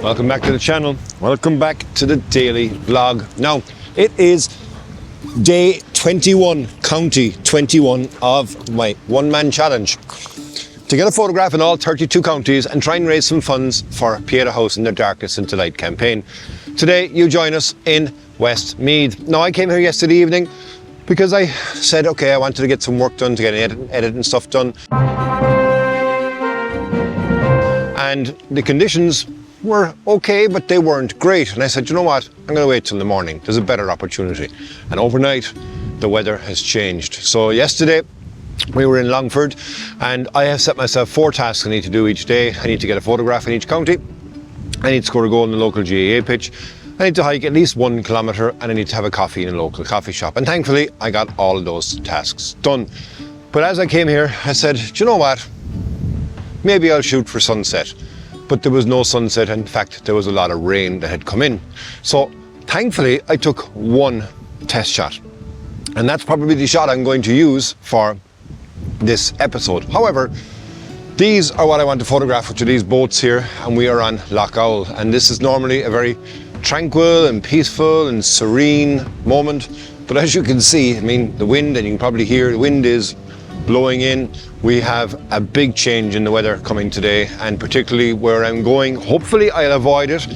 Welcome back to the channel. Welcome back to the daily vlog. Now, it is day 21, county 21 of my one-man challenge to get a photograph in all 32 counties and try and raise some funds for Pieta House in their Darkness into Light campaign. Today, you join us in Westmeath. Now, I came here yesterday evening because I said, okay, I wanted to get some work done, to get edit and stuff done. And the conditions were okay, but they weren't great. And I said, you know what? I'm going to wait till the morning. There's a better opportunity. And overnight, the weather has changed. So yesterday, we were in Longford, and I have set myself 4 tasks I need to do each day. I need to get a photograph in each county. I need to score a goal in the local GAA pitch. I need to hike at least 1 kilometre, and I need to have a coffee in a local coffee shop. And thankfully, I got all of those tasks done. But as I came here, I said, do you know what? Maybe I'll shoot for sunset. But there was no sunset. In fact, there was a lot of rain that had come in. So thankfully, I took 1 test shot. And that's probably the shot I'm going to use for this episode. However, these are what I want to photograph, which are these boats here, and we are on Loughenell. And this is normally a very tranquil and peaceful and serene moment. But as you can see, I mean, the wind, and you can probably hear the wind is blowing in. We have a big change in the weather coming today, and particularly where I'm going, hopefully I'll avoid it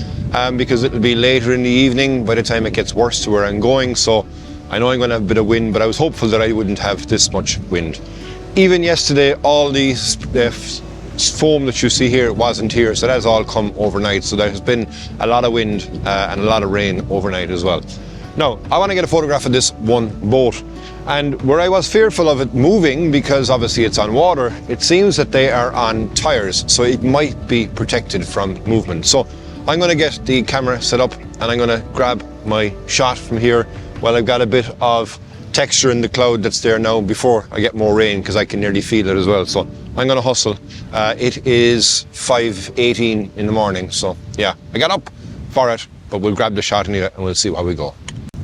because it'll be later in the evening by the time it gets worse to where I'm going. So I know I'm going to have a bit of wind, but I was hopeful that I wouldn't have this much wind. Even yesterday, all the foam that you see here wasn't here, so that has all come overnight. So there has been a lot of wind and a lot of rain overnight as well. Now, I want to get a photograph of this one boat. And where I was fearful of it moving, because obviously it's on water, it seems that they are on tires, so it might be protected from movement. So I'm going to get the camera set up, and I'm going to grab my shot from here while I've got a bit of texture in the cloud that's there now before I get more rain, because I can nearly feel it as well. So I'm going to hustle. It is 5:18 in the morning, so yeah, I got up for it, but we'll grab the shot in here and we'll see where we go.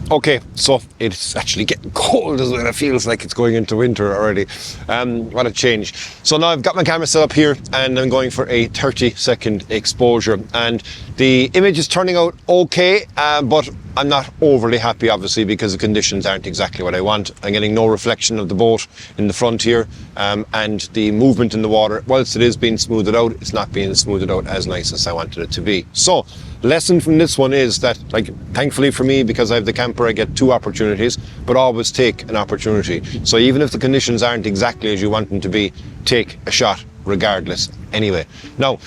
Okay, so it's actually getting cold as well. It feels like it's going into winter already. What a change. So now I've got my camera set up here, and I'm going for a 30-second exposure. And the image is turning out okay, but I'm not overly happy, obviously, because the conditions aren't exactly what I want. I'm getting no reflection of the boat in the front here, and the movement in the water, whilst it is being smoothed out, it's not being smoothed out as nice as I wanted it to be. So, lesson from this one is that, like, thankfully for me, because I have the camper, I get 2 opportunities, but always take an opportunity. So even if the conditions aren't exactly as you want them to be, take a shot regardless anyway. Now,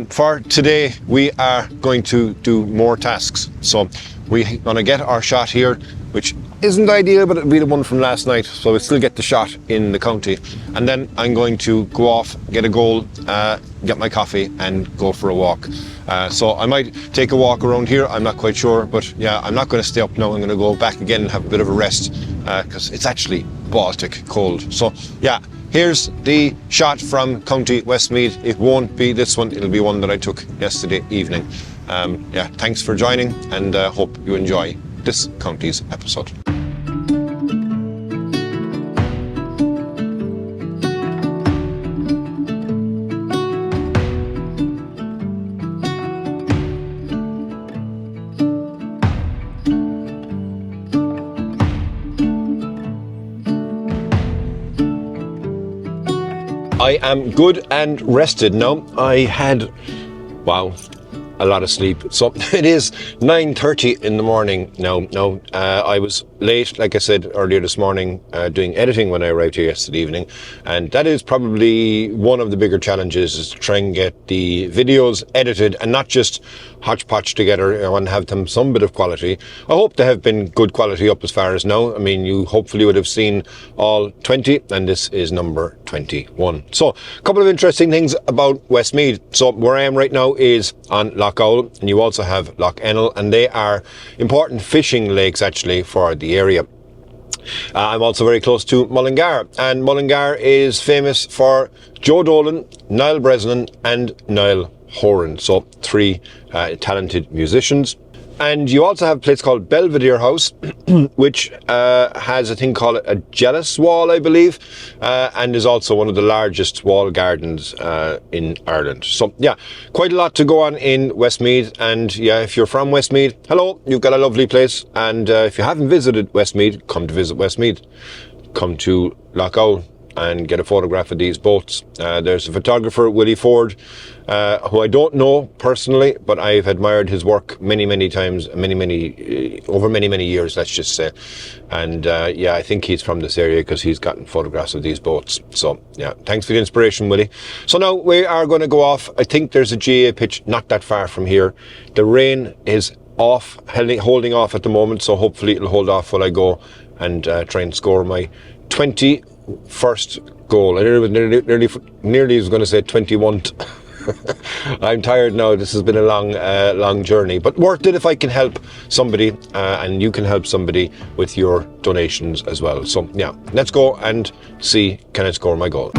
for today, we are going to do more tasks. So we're going to get our shot here, which isn't ideal, but it'll be the one from last night, so we still get the shot in the county. And then I'm going to go off, get a goal, get my coffee, and go for a walk. So I might take a walk around here, I'm not quite sure, but yeah, I'm not going to stay up now. I'm going to go back again and have a bit of a rest, because it's actually Baltic cold. So yeah, here's the shot from County Westmeath. It won't be this one, it'll be one that I took yesterday evening. Yeah, thanks for joining, and hope you enjoy this county's episode. I am good and rested now. I had, wow, a lot of sleep. So it is 9:30 in the morning now. I was late, like I said earlier this morning, doing editing when I arrived here yesterday evening, and that is probably one of the bigger challenges, is to try and get the videos edited and not just hodgepodge together. I want to have them some bit of quality. I hope they have been good quality up as far as now. I mean, you hopefully would have seen all 20, and this is number 21. So a couple of interesting things about Westmeath. So where I am right now is on Loughenell, and you also have loughenell, and they are important fishing lakes actually for the area. I'm also very close to Mullingar, and Mullingar is famous for Joe Dolan, Niall Bresnan and Niall Horan, so 3 talented musicians. And you also have a place called Belvedere House, which has a thing called a jealous wall, I believe, and is also one of the largest wall gardens in Ireland. So yeah, quite a lot to go on in Westmeath. And yeah, if you're from Westmeath, hello, you've got a lovely place. And if you haven't visited Westmeath, come to visit Westmeath. Come to Loughenell and get a photograph of these boats. There's a photographer, Willie Ford, who I don't know personally, but I've admired his work many times, over many years, let's just say. And yeah, I think he's from this area because he's gotten photographs of these boats. So yeah, thanks for the inspiration, Willie. So now we are going to go off. I think there's a GA pitch not that far from here. The rain is off, holding off at the moment, so hopefully it'll hold off while I go and try and score my 21st goal. I nearly was going to say 21. I'm tired now. This has been a long journey, but worth it if I can help somebody, and you can help somebody with your donations as well. So yeah, let's go and see, can I score my goal?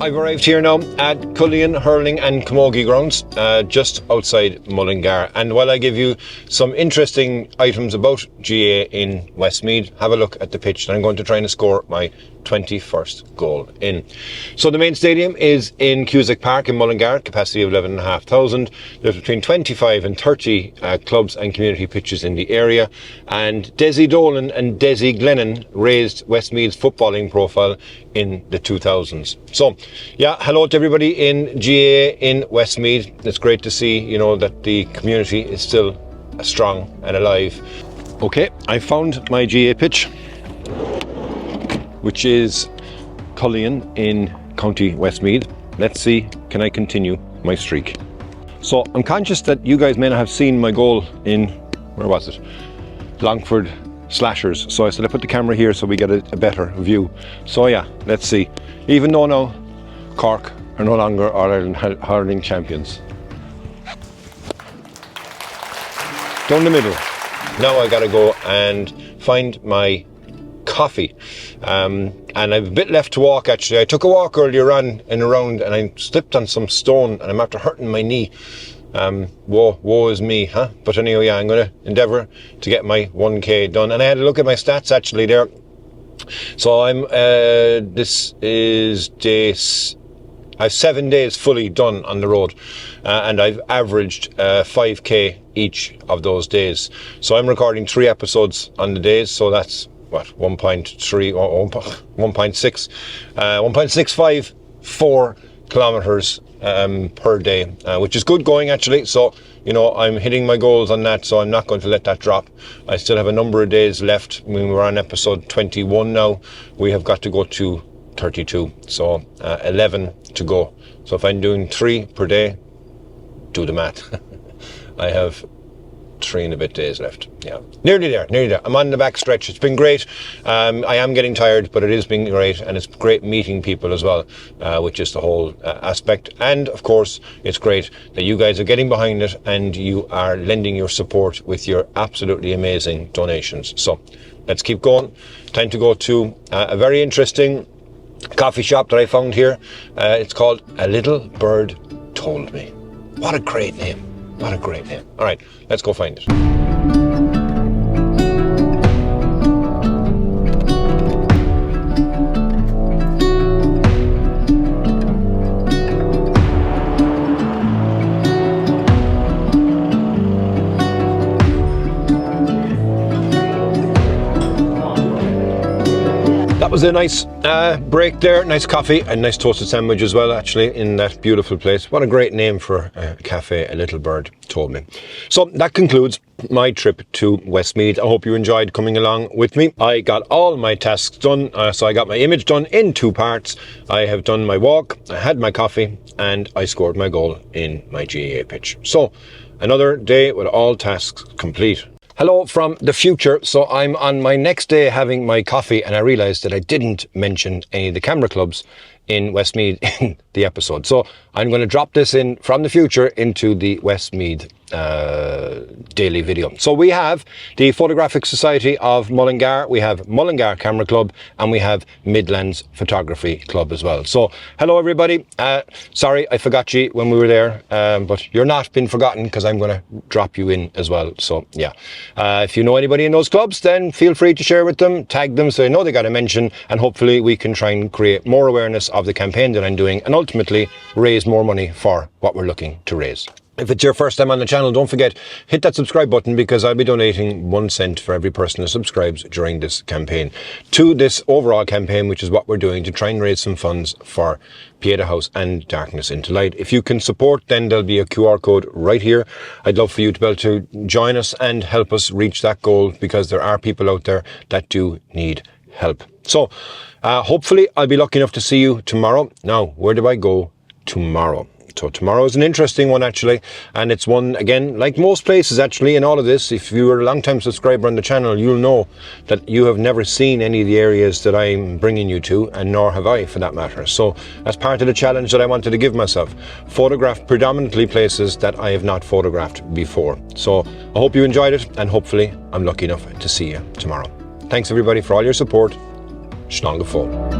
I've arrived here now at Cullion Hurling and Camogie grounds, just outside Mullingar. And while I give you some interesting items about GA in Westmeath, have a look at the pitch, and I'm going to try and score my 21st goal in. So the main stadium is in Cusack Park in Mullingar, capacity of 11,500. There's between 25 and 30 clubs and community pitches in the area. And Desi Dolan and Desi Glennon raised Westmeath's footballing profile in the 2000s. So yeah, hello to everybody in GA in Westmeath. It's great to see, you know, that the community is still strong and alive. Okay, I found my GA pitch, which is Cullion in County Westmeath. Let's see, can I continue my streak? So I'm conscious that you guys may not have seen my goal in, where was it? Longford Slashers. So I said I put the camera here so we get a better view. So yeah, let's see. Even though now Cork are no longer All-Ireland hurling champions. Down the middle. Now I gotta go and find my coffee, and I've a bit left to walk. Actually, I took a walk earlier on and around, and I slipped on some stone, and I'm after hurting my knee. Woe is me, huh? But anyway, yeah, I'm going to endeavour to get my 1k done. And I had a look at my stats actually there. So I'm this is I've 7 days fully done on the road, and I've averaged 5k each of those days. So I'm recording 3 episodes on the days, so that's what, 1.3 or 1.6 1.654 kilometers per day, which is good going actually. So you know, I'm hitting my goals on that, so I'm not going to let that drop. I still have a number of days left. When we're on episode 21 now, we have got to go to 32, so 11 to go. So if I'm doing 3 per day, do the math. I have 3 and a bit days left. Yeah, nearly there. I'm on the back stretch. It's been great. I am getting tired, but it has been great, and it's great meeting people as well, which is the whole aspect. And of course, it's great that you guys are getting behind it and you are lending your support with your absolutely amazing donations. So let's keep going. Time to go to a very interesting coffee shop that I found here. It's called A Little Bird Told Me. What a great name. What a great name. All right, let's go find it. That was a nice break there, nice coffee and nice toasted sandwich as well, actually, in that beautiful place. What a great name for a cafe, A Little Bird Told Me. So that concludes my trip to Westmeath. I hope you enjoyed coming along with me. I got all my tasks done, so I got my image done in 2 parts. I have done my walk, I had my coffee, and I scored my goal in my GAA pitch. So another day with all tasks complete. Hello from the future. So I'm on my next day having my coffee, and I realized that I didn't mention any of the camera clubs in Westmeath in the episode. So I'm going to drop this in from the future into the Westmeath daily video. So we have the Photographic Society of Mullingar, we have Mullingar Camera Club, and we have Midlands Photography Club as well. So hello everybody, sorry I forgot you when we were there, but you're not been forgotten because I'm going to drop you in as well. So yeah, if you know anybody in those clubs, then feel free to share with them, tag them so they know they got a mention, and hopefully we can try and create more awareness of the campaign that I'm doing and ultimately raise more money for what we're looking to raise. If it's your first time on the channel, don't forget, hit that subscribe button, because I'll be donating 1 cent for every person who subscribes during this campaign to this overall campaign, which is what we're doing to try and raise some funds for Pieta House and Darkness into Light. If you can support, then there'll be a QR code right here. I'd love for you to be able to join us and help us reach that goal, because there are people out there that do need help. So hopefully I'll be lucky enough to see you tomorrow. Now, where do I go tomorrow? So tomorrow is an interesting one actually, and it's one, again, like most places actually in all of this, if you are a long time subscriber on the channel, you'll know that you have never seen any of the areas that I'm bringing you to, and nor have I for that matter. So as part of the challenge that I wanted to give myself, photograph predominantly places that I have not photographed before. So I hope you enjoyed it, and hopefully I'm lucky enough to see you tomorrow. Thanks everybody for all your support. Slán go fóill.